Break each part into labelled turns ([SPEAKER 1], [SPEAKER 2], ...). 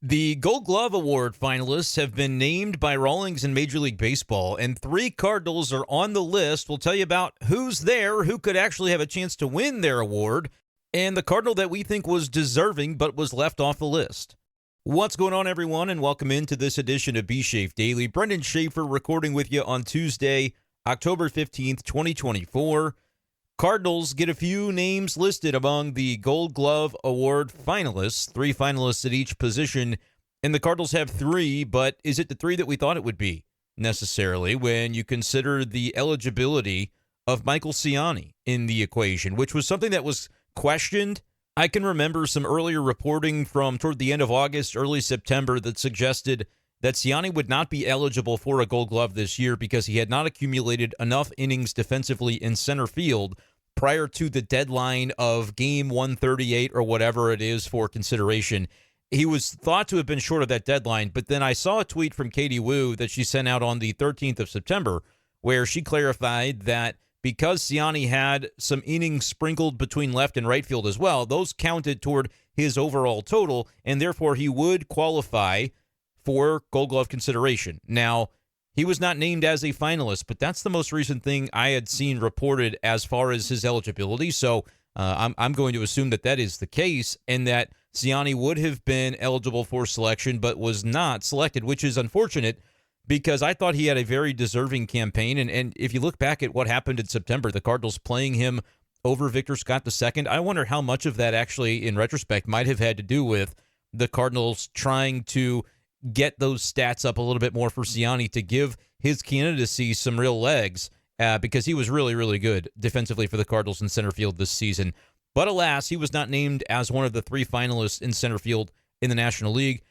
[SPEAKER 1] The Gold Glove Award finalists have been named by Rawlings in Major League Baseball, and 3 Cardinals are on the list. We'll tell you about who's there, who could actually have a chance to win their award, and the Cardinal that we think was deserving but was left off the list. What's going on, everyone, and welcome into this edition of b-schaeff Daily. Brenden Schaeffer recording with you on Tuesday, October 15th, 2024. Cardinals get a few names listed among the Gold Glove Award finalists, 3 finalists at each position, and the Cardinals have 3, but is it the 3 that we thought it would be necessarily when you consider the eligibility of Michael Siani in the equation, which was something that was questioned? I can remember some earlier reporting from toward the end of August, early September that suggested that Siani would not be eligible for a Gold Glove this year because he had not accumulated enough innings defensively in center field prior to the deadline of game 138 or whatever it is for consideration. He was thought to have been short of that deadline, but then I saw a tweet from Katie Wu that she sent out on the 13th of September where she clarified that because Siani had some innings sprinkled between left and right field as well, those counted toward his overall total, and therefore he would qualify for Gold Glove consideration. Now, he was not named as a finalist, but that's the most recent thing I had seen reported as far as his eligibility. So I'm going to assume that that is the case and that Siani would have been eligible for selection but was not selected, which is unfortunate because I thought he had a very deserving campaign. And if you look back at what happened in September, the Cardinals playing him over Victor Scott II, I wonder how much of that actually, in retrospect, might have had to do with the Cardinals trying to get those stats up a little bit more for Siani to give his candidacy some real legs because he was really, really good defensively for the Cardinals in center field this season. But alas, he was not named as one of the 3 finalists in center field in the National League.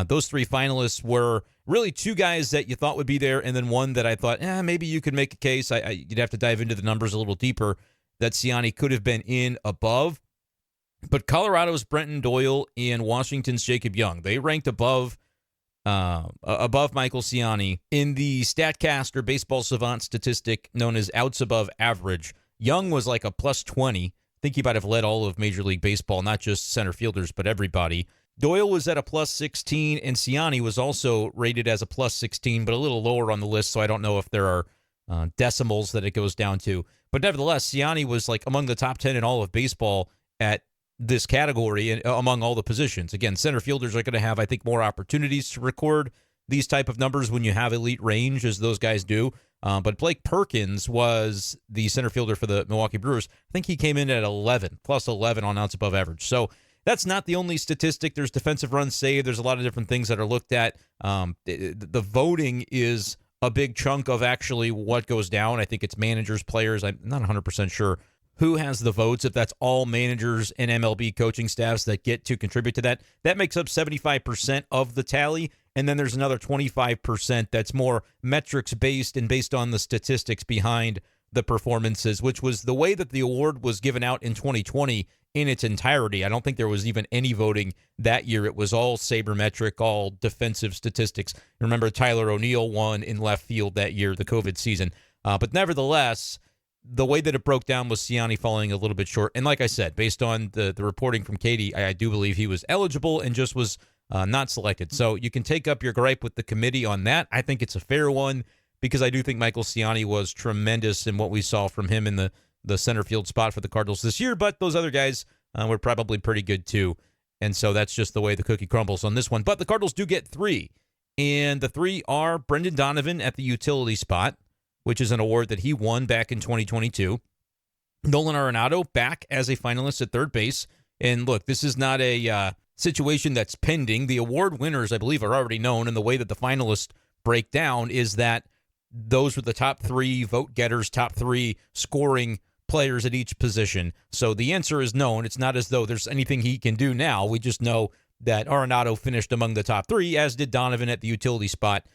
[SPEAKER 1] Those 3 finalists were really 2 guys that you thought would be there, and then one that I thought, maybe you could make a case. You'd have to dive into the numbers a little deeper that Siani could have been in above. But Colorado's Brenton Doyle and Washington's Jacob Young, they ranked above Michael Siani in the StatCast or Baseball Savant statistic known as outs above average. Young was like a plus 20. I think he might have led all of Major League Baseball, not just center fielders, but everybody. Doyle was at a plus 16, and Siani was also rated as a plus 16, but a little lower on the list, so I don't know if there are decimals that it goes down to. But nevertheless, Siani was like among the top 10 in all of baseball at this category and among all the positions. Again, center fielders are going to have, I think, more opportunities to record these type of numbers when you have elite range, as those guys do. But Blake Perkins was the center fielder for the Milwaukee Brewers. I think he came in at 11, plus 11 on outs above average. So that's not the only statistic. There's defensive runs saved. There's a lot of different things that are looked at. The voting is a big chunk of actually what goes down. I think it's managers, players. I'm not 100% sure who has the votes, if that's all managers and MLB coaching staffs that get to contribute to that. That makes up 75% of the tally, and then there's another 25% that's more metrics-based and based on the statistics behind the performances, which was the way that the award was given out in 2020 in its entirety. I don't think there was even any voting that year. It was all sabermetric, all defensive statistics. Remember, Tyler O'Neill won in left field that year, the COVID season. But nevertheless, the way that it broke down was Siani falling a little bit short. And like I said, based on the reporting from Katie, I do believe he was eligible and just was not selected. So you can take up your gripe with the committee on that. I think it's a fair one because I do think Michael Siani was tremendous in what we saw from him in the center field spot for the Cardinals this year. But those other guys were probably pretty good too. And so that's just the way the cookie crumbles on this one. But the Cardinals do get 3. And the 3 are Brendan Donovan at the utility spot, which is an award that he won back in 2022. Nolan Arenado back as a finalist at third base. And look, this is not a situation that's pending. The award winners, I believe, are already known. And the way that the finalists break down is that those were the top 3 vote getters, top 3 scoring players at each position. So the answer is known. It's not as though there's anything he can do now. We just know that Arenado finished among the top 3, as did Donovan at the utility spot.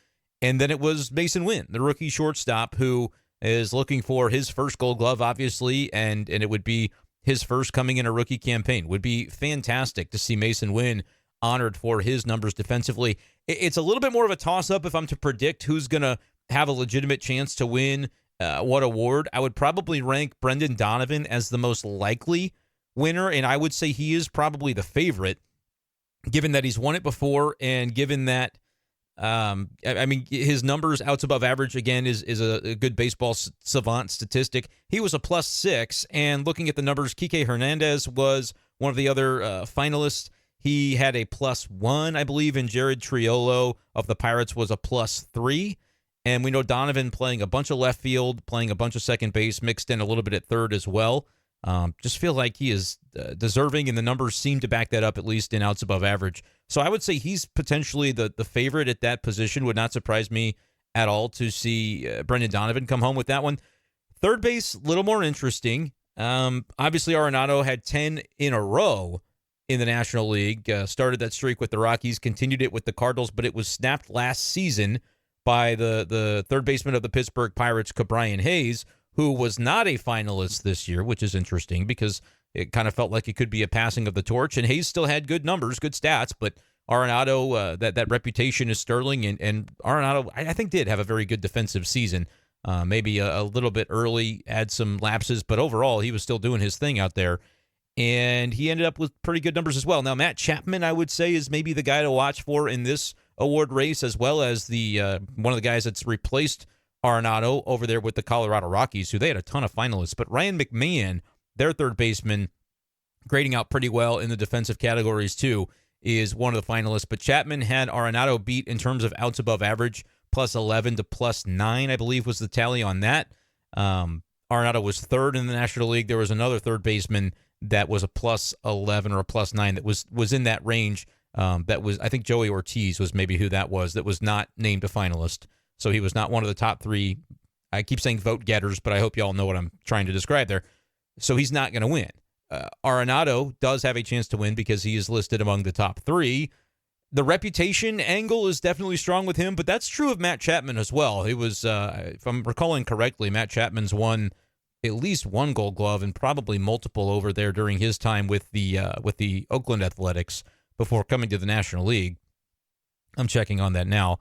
[SPEAKER 1] And then it was Masyn Winn, the rookie shortstop, who is looking for his first Gold Glove, obviously, and it would be his first coming in a rookie campaign. Would be fantastic to see Masyn Winn honored for his numbers defensively. It's a little bit more of a toss-up if I'm to predict who's going to have a legitimate chance to win what award. I would probably rank Brendan Donovan as the most likely winner, and I would say he is probably the favorite. given that he's won it before, and given that, his numbers outs above average, again, is a good baseball savant statistic. He was a +6, and looking at the numbers, Kike Hernandez was one of the other finalists. He had a +1, I believe, and Jared Triolo of the Pirates was a +3. And we know Donovan playing a bunch of left field, playing a bunch of second base, mixed in a little bit at third as well. Just feel like he is deserving, and the numbers seem to back that up, at least in outs above average. So I would say he's potentially the favorite at that position. Would not surprise me at all to see Brenden Donovan come home with that one. Third base, a little more interesting. Obviously, Arenado had 10 in a row in the National League, started that streak with the Rockies, continued it with the Cardinals, but it was snapped last season by the third baseman of the Pittsburgh Pirates, Ke'Bryan Hayes, who was not a finalist this year, which is interesting because it kind of felt like it could be a passing of the torch. And Hayes still had good numbers, good stats, but Arenado, that reputation is sterling, and Arenado, I think, did have a very good defensive season. Maybe a little bit early, had some lapses, but overall, he was still doing his thing out there. And he ended up with pretty good numbers as well. Now, Matt Chapman, I would say, is maybe the guy to watch for in this award race, as well as the one of the guys that's replaced Arenado over there with the Colorado Rockies, who they had a ton of finalists. But Ryan McMahon, their third baseman, grading out pretty well in the defensive categories too, is one of the finalists. But Chapman had Arenado beat in terms of outs above average, +11 to +9, I believe was the tally on that. Arenado was third in the National League. There was another third baseman that was a +11 or a +9 that was in that range. That was, I think, Joey Ortiz was maybe who that was not named a finalist. So he was not one of the top three. I keep saying vote getters, but I hope you all know what I'm trying to describe there. So he's not going to win. Arenado does have a chance to win because he is listed among the top three. The reputation angle is definitely strong with him, but that's true of Matt Chapman as well. He was, if I'm recalling correctly, Matt Chapman's won at least one Gold Glove and probably multiple over there during his time with the Oakland Athletics before coming to the National League. I'm checking on that now.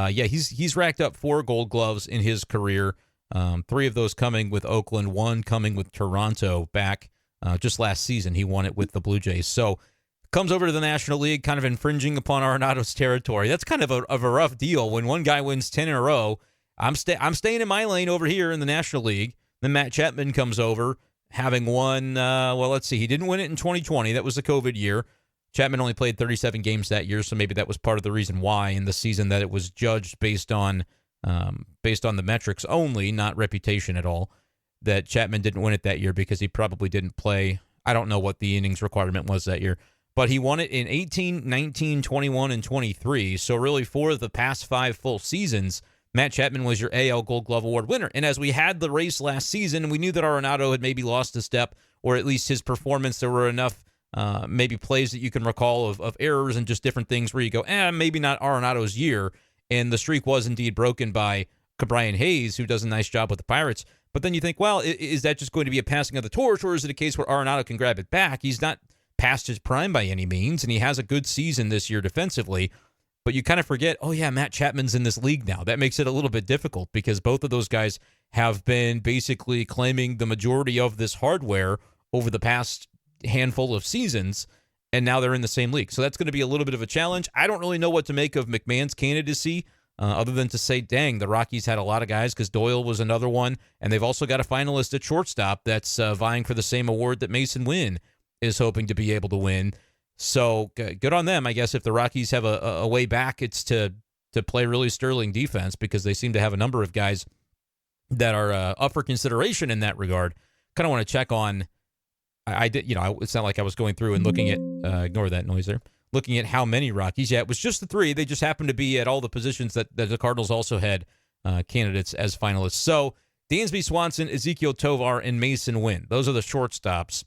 [SPEAKER 1] He's racked up 4 Gold Gloves in his career. 3 of those coming with Oakland, 1 coming with Toronto back just last season. He won it with the Blue Jays. So comes over to the National League, kind of infringing upon Arenado's territory. That's kind of a rough deal when one guy wins 10 in a row. I'm staying in my lane over here in the National League. Then Matt Chapman comes over, having won, let's see, he didn't win it in 2020. That was the COVID year. Chapman only played 37 games that year, so maybe that was part of the reason why in the season that it was judged based on the metrics only, not reputation at all, that Chapman didn't win it that year because he probably didn't play. I don't know what the innings requirement was that year, but he won it in 18, 19, 21, and 23. So really, for the past 5 full seasons, Matt Chapman was your AL Gold Glove Award winner. And as we had the race last season, we knew that Arenado had maybe lost a step, or at least his performance, there were enough maybe plays that you can recall of errors and just different things where you go, maybe not Arenado's year. And the streak was indeed broken by Ke'Bryan Hayes, who does a nice job with the Pirates. But then you think, well, is that just going to be a passing of the torch, or is it a case where Arenado can grab it back? He's not past his prime by any means, and he has a good season this year defensively. But you kind of forget, Matt Chapman's in this league now. That makes it a little bit difficult because both of those guys have been basically claiming the majority of this hardware over the past handful of seasons, and now they're in the same league. So that's going to be a little bit of a challenge. I don't really know what to make of McMahon's candidacy, other than to say, dang, the Rockies had a lot of guys because Doyle was another one, and they've also got a finalist at shortstop that's vying for the same award that Masyn Winn is hoping to be able to win. So good on them. I guess if the Rockies have a way back, it's to play really sterling defense because they seem to have a number of guys that are up for consideration in that regard. Kind of want to check on. I did, it's not like I was going through and looking at. Ignore that noise there. Looking at how many Rockies. Yeah, it was just the 3. They just happened to be at all the positions that the Cardinals also had candidates as finalists. So Dansby Swanson, Ezekiel Tovar, and Masyn Winn. Those are the shortstops.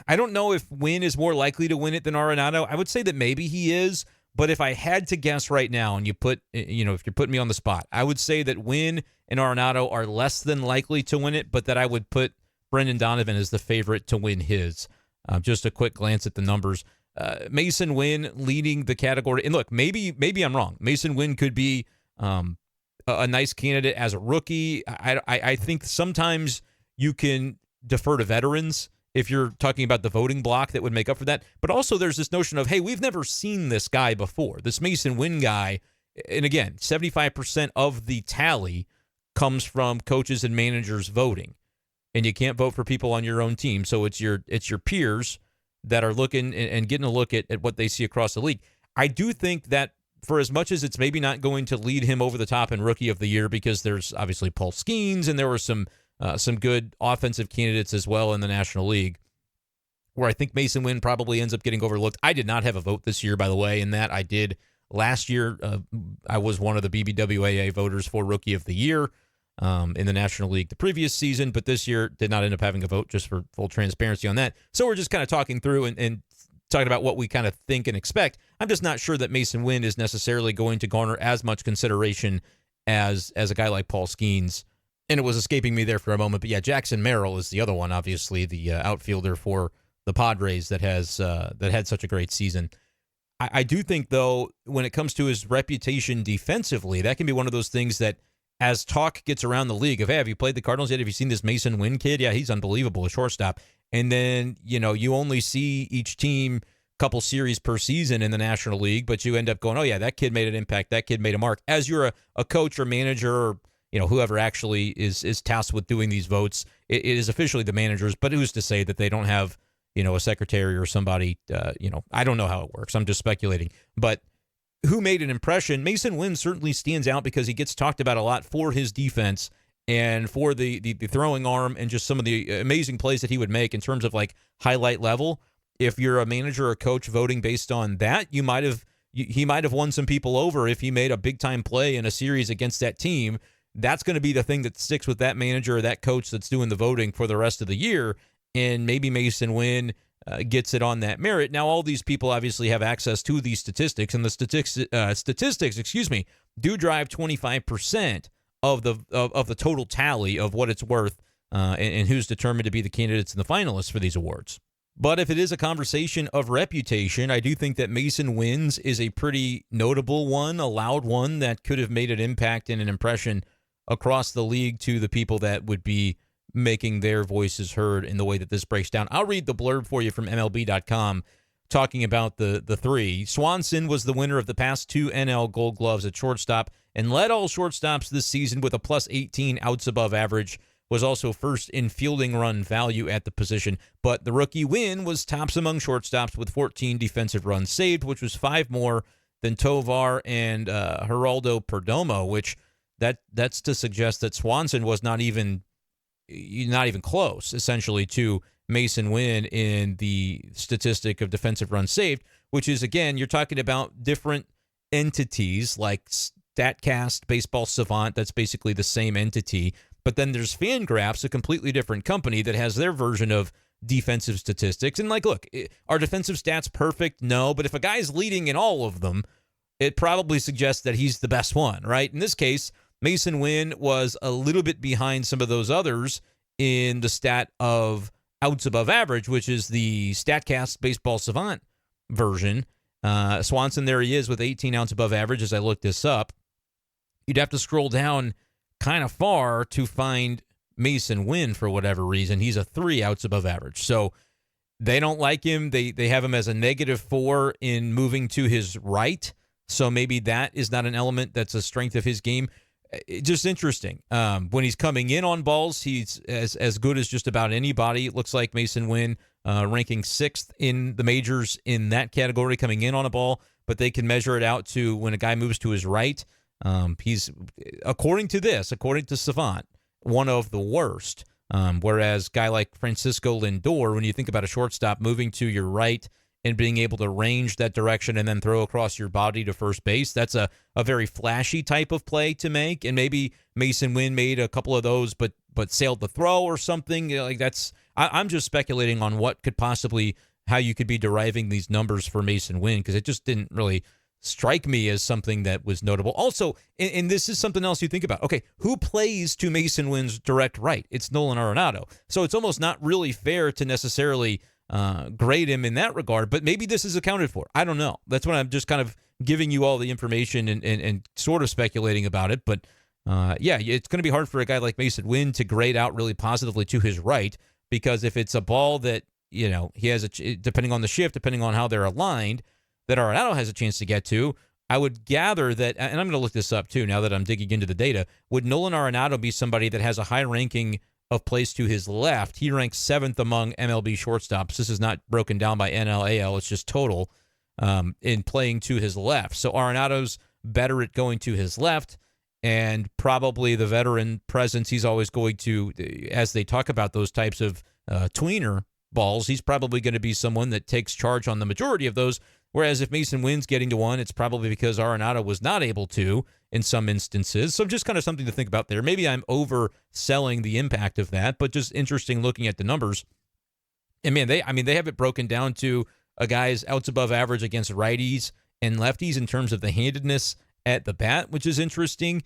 [SPEAKER 1] I don't know if Winn is more likely to win it than Arenado. I would say that maybe he is, but if I had to guess right now, and if you're putting me on the spot, I would say that Winn and Arenado are less than likely to win it, but that I would put Brenden Donovan as the favorite to win his. Just a quick glance at the numbers. Masyn Winn leading the category. And look, maybe I'm wrong. Masyn Winn could be a nice candidate as a rookie. I think sometimes you can defer to veterans if you're talking about the voting block that would make up for that. But also there's this notion of, hey, we've never seen this guy before. This Masyn Winn guy, and again, 75% of the tally comes from coaches and managers voting. And you can't vote for people on your own team. So it's your peers that are looking and getting a look at what they see across the league. I do think that for as much as it's maybe not going to lead him over the top in Rookie of the Year, because there's obviously Paul Skeens and there were some good offensive candidates as well in the National League, where I think Masyn Winn probably ends up getting overlooked. I did not have a vote this year, by the way, in that I did last year. I was one of the BBWAA voters for Rookie of the Year in the National League the previous season, but this year did not end up having a vote, just for full transparency on that. So we're just kind of talking through and talking about what we kind of think and expect. I'm just not sure that Masyn Winn is necessarily going to garner as much consideration as a guy like Paul Skeens. And it was escaping me there for a moment. But yeah, Jackson Merrill is the other one, obviously, the outfielder for the Padres that had such a great season. I do think, though, when it comes to his reputation defensively, that can be one of those things that, as talk gets around the league of, hey, have you played the Cardinals yet? Have you seen this Masyn Winn kid? Yeah, he's unbelievable, a shortstop. And then, you only see each team couple series per season in the National League, but you end up going, oh, yeah, that kid made an impact. That kid made a mark. As you're a coach or manager or, whoever actually is tasked with doing these votes, it is officially the managers, but who's to say that they don't have, a secretary or somebody, I don't know how it works. I'm just speculating. But who made an impression? Masyn Winn certainly stands out because he gets talked about a lot for his defense and for the throwing arm and just some of the amazing plays that he would make in terms of like highlight level. If you're a manager or coach voting based on that, he might have won some people over if he made a big time play in a series against that team. That's going to be the thing that sticks with that manager or that coach that's doing the voting for the rest of the year. And maybe Masyn Winn gets it on that merit. Now, all these people obviously have access to these statistics, and the statistics, do drive 25% of the total tally of what it's worth and who's determined to be the candidates and the finalists for these awards. But if it is a conversation of reputation, I do think that Masyn Winn's is a pretty notable one, a loud one that could have made an impact and an impression across the league to the people that would be making their voices heard in the way that this breaks down. I'll read the blurb for you from MLB.com talking about the three. Swanson was the winner of the past 2 NL Gold Gloves at shortstop and led all shortstops this season with a plus 18 outs above average. Was also first in fielding run value at the position. But the rookie Winn was tops among shortstops with 14 defensive runs saved, which was 5 more than Tovar and Geraldo Perdomo, which that's to suggest that Swanson was not even close, essentially, to Masyn Winn in the statistic of defensive runs saved, which is, again, you're talking about different entities like StatCast, Baseball Savant, that's basically the same entity. But then there's Fangraphs, a completely different company that has their version of defensive statistics. And look, are defensive stats perfect? No, but if a guy's leading in all of them, it probably suggests that he's the best one, right? In this case, Masyn Winn was a little bit behind some of those others in the stat of outs above average, which is the StatCast Baseball Savant version. Swanson, there he is with 18 outs above average as I look this up. You'd have to scroll down kind of far to find Masyn Winn for whatever reason. He's a 3 outs above average. So they don't like him. They have him as a -4 in moving to his right. So maybe that is not an element that's a strength of his game. Just interesting. When he's coming in on balls, he's as good as just about anybody. It looks like Masyn Winn ranking 6th in the majors in that category coming in on a ball, but they can measure it out to when a guy moves to his right. He's, according to Savant, one of the worst. Whereas a guy like Francisco Lindor, when you think about a shortstop moving to your right and being able to range that direction and then throw across your body to first base, that's a very flashy type of play to make. And maybe Masyn Winn made a couple of those, but sailed the throw or something. I'm just speculating on what could possibly, how you could be deriving these numbers for Masyn Winn, because it just didn't really strike me as something that was notable. Also, and this is something else you think about. Okay, who plays to Masyn Winn's direct right? It's Nolan Arenado. So it's almost not really fair to necessarily grade him in that regard, but maybe this is accounted for. I don't know. That's when I'm just kind of giving you all the information and sort of speculating about it. But yeah, it's going to be hard for a guy like Masyn Winn to grade out really positively to his right. because if it's a ball that, he has depending on the shift, depending on how they're aligned, that Arenado has a chance to get to, I would gather that, and I'm going to look this up too now that I'm digging into the data, would Nolan Arenado be somebody that has a high ranking of plays to his left? He ranks 7th among MLB shortstops. This is not broken down by NL, AL. It's just total in playing to his left. So Arenado's better at going to his left, and probably the veteran presence, he's always going to, as they talk about those types of tweener balls, he's probably going to be someone that takes charge on the majority of those. Whereas if Masyn Winn's getting to one, it's probably because Arenado was not able to in some instances. So just kind of something to think about there. Maybe I'm overselling the impact of that, but just interesting looking at the numbers. And man, they have it broken down to a guy's outs above average against righties and lefties in terms of the handedness at the bat, which is interesting.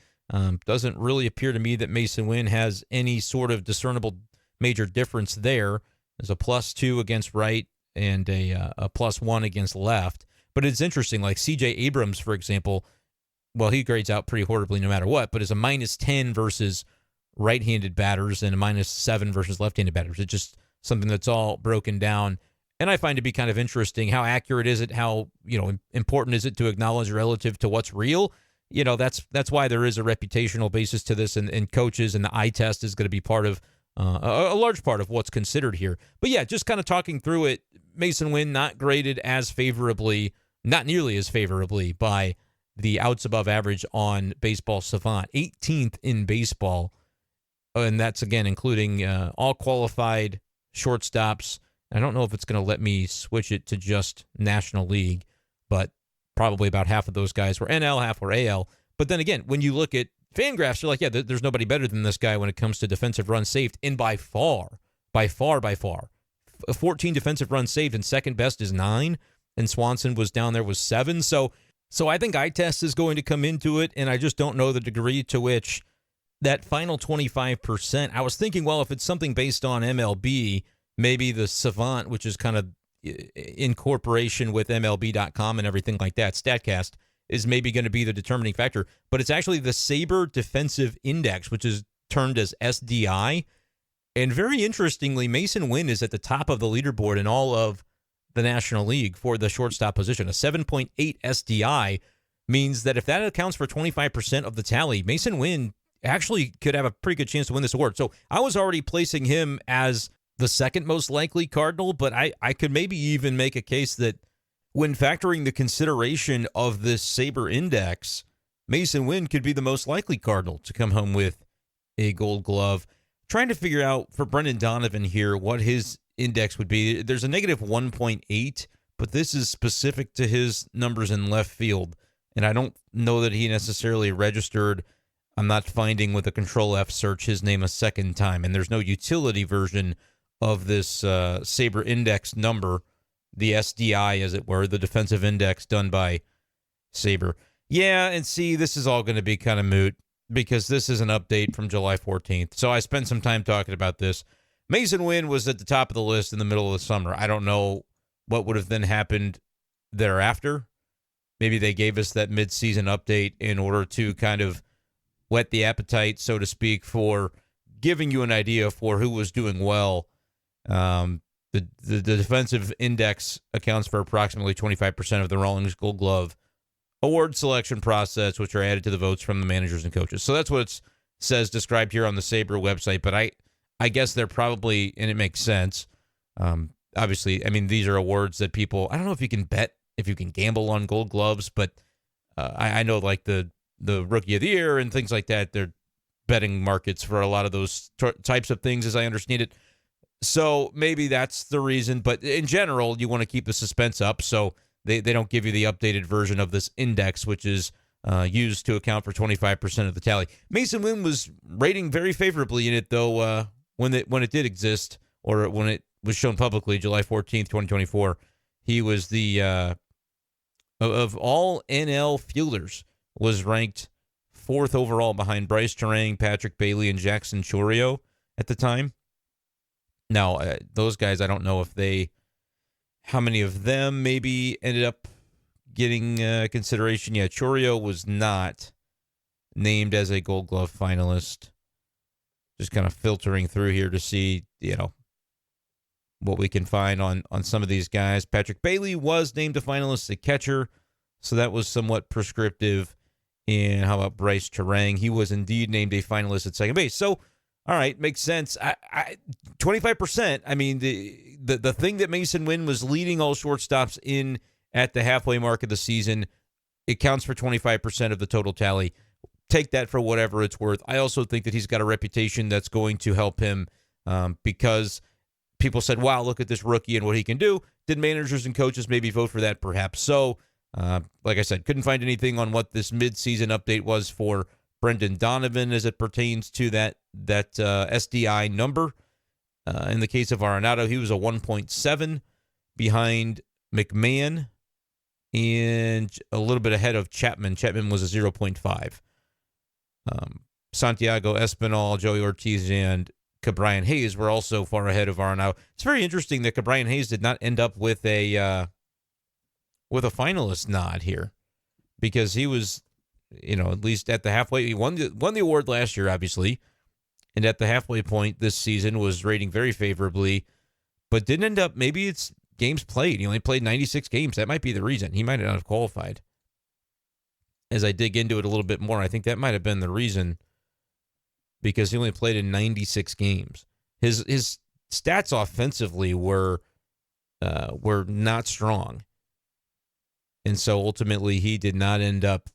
[SPEAKER 1] Doesn't really appear to me that Masyn Winn has any sort of discernible major difference there. There's a +2 against right and a +1 against left. But it's interesting, like C.J. Abrams, for example, well, he grades out pretty horribly no matter what, but is a -10 versus right-handed batters and a -7 versus left-handed batters. It's just something that's all broken down. And I find it to be kind of interesting. How accurate is it? How, important is it to acknowledge relative to what's real? That's why there is a reputational basis to this, and coaches and the eye test is going to be part of a large part of what's considered here. But yeah, just kind of talking through it, Masyn Winn not graded as favorably, not nearly as favorably by the outs above average on Baseball Savant, 18th in baseball. And that's, again, including all qualified shortstops. I don't know if it's going to let me switch it to just National League, but probably about half of those guys were NL, half were AL. But then again, when you look at FanGraphs, you're like, yeah, there's nobody better than this guy when it comes to defensive runs saved. And by far, 14 defensive runs saved, and second best is 9. And Swanson was down there with 7. So I think eye test is going to come into it, and I just don't know the degree to which that final 25%. I was thinking, well, if it's something based on MLB, maybe the Savant, which is kind of in corporation with MLB.com and everything like that, StatCast, is maybe going to be the determining factor. But it's actually the Sabre Defensive Index, which is termed as SDI. And very interestingly, Masyn Winn is at the top of the leaderboard in all of the National League for the shortstop position. A 7.8 SDI means that if that accounts for 25% of the tally, Masyn Winn actually could have a pretty good chance to win this award. So I was already placing him as the second most likely Cardinal, but I could maybe even make a case that when factoring the consideration of this Sabre Index, Masyn Winn could be the most likely Cardinal to come home with a Gold Glove. Trying to figure out for Brendan Donovan here what his index would be. There's a -1.8, but this is specific to his numbers in left field, and I don't know that he necessarily registered. I'm not finding with a Control-F search his name a second time, and there's no utility version of this Sabre Index number, the SDI, as it were, the defensive index done by Sabre. Yeah, and see, this is all going to be kind of moot because this is an update from July 14th. So I spent some time talking about this. Masyn Winn was at the top of the list in the middle of the summer. I don't know what would have then happened thereafter. Maybe they gave us that mid-season update in order to kind of whet the appetite, so to speak, for giving you an idea for who was doing well. The defensive index accounts for approximately 25% of the Cardinals Gold Glove award selection process, which are added to the votes from the managers and coaches. So that's what it says described here on the Sabre website. But I guess they're probably, and it makes sense. Obviously, I mean, these are awards that people, I don't know if you can bet, if you can gamble on Gold Gloves, but I know like the Rookie of the Year and things like that, they're betting markets for a lot of those types of things, as I understand it. So maybe that's the reason. But in general, you want to keep the suspense up, so they don't give you the updated version of this index, which is used to account for 25% of the tally. Masyn Winn was rating very favorably in it, though, when it did exist, or when it was shown publicly, July 14th, 2024. He was the, of all NL fielders, was ranked 4th overall behind Bryce Terang, Patrick Bailey, and Jackson Chourio at the time. Now, those guys, I don't know how many of them maybe ended up getting consideration. Yeah, Chourio was not named as a Gold Glove finalist. Just kind of filtering through here to see, what we can find on some of these guys. Patrick Bailey was named a finalist at catcher, so that was somewhat prescriptive. And how about Bryce Terang? He was indeed named a finalist at second base. So, all right, makes sense. 25%. I mean, the thing that Masyn Winn was leading all shortstops in at the halfway mark of the season, it counts for 25% of the total tally. Take that for whatever it's worth. I also think that he's got a reputation that's going to help him because people said, wow, look at this rookie and what he can do. Did managers and coaches maybe vote for that? Perhaps so. Like I said, couldn't find anything on what this midseason update was for Brendan Donovan as it pertains to that SDI number. In the case of Arenado, he was a 1.7 behind McMahon and a little bit ahead of Chapman. Chapman was a 0.5. Santiago Espinal, Joey Ortiz, and Cabrian Hayes were also far ahead of Arenado. It's very interesting that Cabrian Hayes did not end up with a finalist nod here, because he was, at least at the halfway. He won the award last year, obviously, and at the halfway point this season was rating very favorably, but didn't end up. Maybe it's games played. He only played 96 games. That might be the reason. He might not have qualified. As I dig into it a little bit more, I think that might have been the reason, because he only played in 96 games. His stats offensively were not strong. And so ultimately he did not end up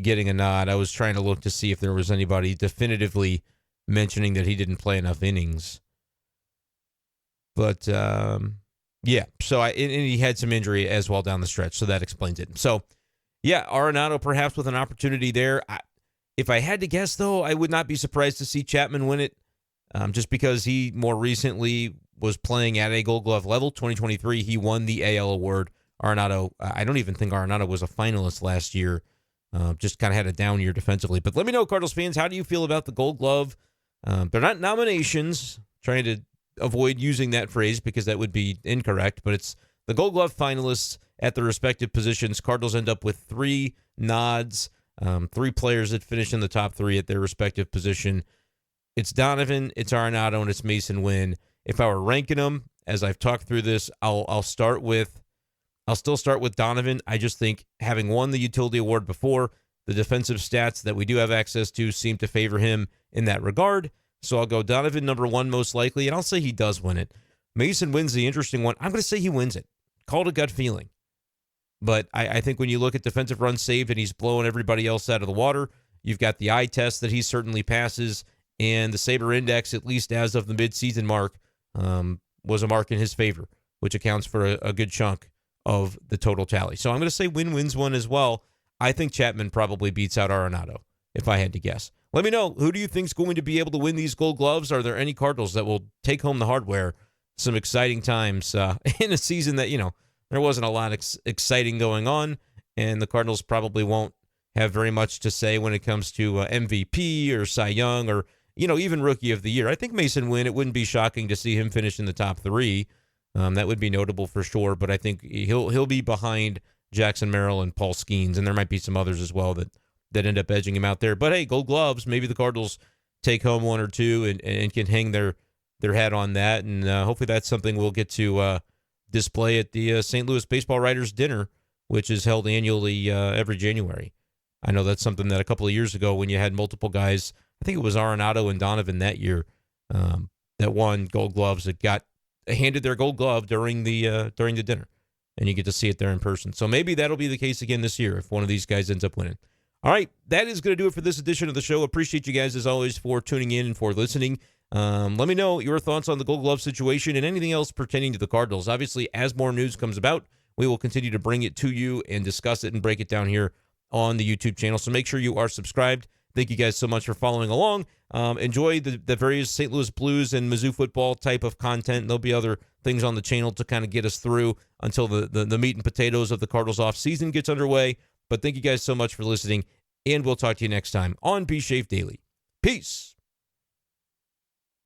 [SPEAKER 1] getting a nod. I was trying to look to see if there was anybody definitively mentioning that he didn't play enough innings. But yeah, so and he had some injury as well down the stretch, so that explains it. So yeah, Arenado perhaps with an opportunity there. If I had to guess, though, I would not be surprised to see Chapman win it, just because he more recently was playing at a Gold Glove level. 2023, he won the AL award. Arenado, I don't even think Arenado was a finalist last year. Just kind of had a down year defensively. But let me know, Cardinals fans, how do you feel about the Gold Glove? They're not nominations. Trying to avoid using that phrase because that would be incorrect. But it's the Gold Glove finalists at the respective positions. Cardinals end up with 3 nods, 3 players that finish in the top 3 at their respective position. It's Donovan, it's Arenado, and it's Masyn Winn. If I were ranking them, as I've talked through this, I'll still start with Donovan. I just think, having won the utility award before, the defensive stats that we do have access to seem to favor him in that regard. So I'll go Donovan number 1 most likely, and I'll say he does win it. Masyn Winn's the interesting one. I'm going to say he wins it. Call it a gut feeling. But I think when you look at defensive runs saved and he's blowing everybody else out of the water, you've got the eye test that he certainly passes, and the Saber Index, at least as of the midseason mark, was a mark in his favor, which accounts for a good chunk of the total tally. So I'm going to say Winn wins one as well. I think Chapman probably beats out Arenado, if I had to guess. Let me know, who do you think is going to be able to win these Gold Gloves? Are there any Cardinals that will take home the hardware? Some exciting times in a season that, there wasn't a lot exciting going on, and the Cardinals probably won't have very much to say when it comes to MVP or Cy Young or, even Rookie of the Year. I think Masyn Winn, it wouldn't be shocking to see him finish in the top 3. That would be notable for sure, but I think he'll be behind Jackson Merrill and Paul Skeens, and there might be some others as well that end up edging him out there. But hey, Gold Gloves, maybe the Cardinals take home 1 or 2 and can hang their hat on that, and hopefully that's something we'll get to display at the St. Louis Baseball Writers Dinner, which is held annually every January. I know that's something that a couple of years ago, when you had multiple guys, I think it was Arenado and Donovan that year, that won Gold Gloves, that got handed their Gold Glove during the dinner, and you get to see it there in person. So maybe that'll be the case again this year if one of these guys ends up winning. All right, that is going to do it for this edition of the show. Appreciate you guys, as always, for tuning in and for listening. Let me know your thoughts on the Gold Glove situation and anything else pertaining to the Cardinals. Obviously, as more news comes about, we will continue to bring it to you and discuss it and break it down here on the YouTube channel. So make sure you are subscribed. Thank you guys so much for following along. Enjoy the various St. Louis Blues and Mizzou football type of content. There'll be other things on the channel to kind of get us through until the meat and potatoes of the Cardinals off season gets underway. But thank you guys so much for listening, and we'll talk to you next time on B-Schaeff Daily. Peace.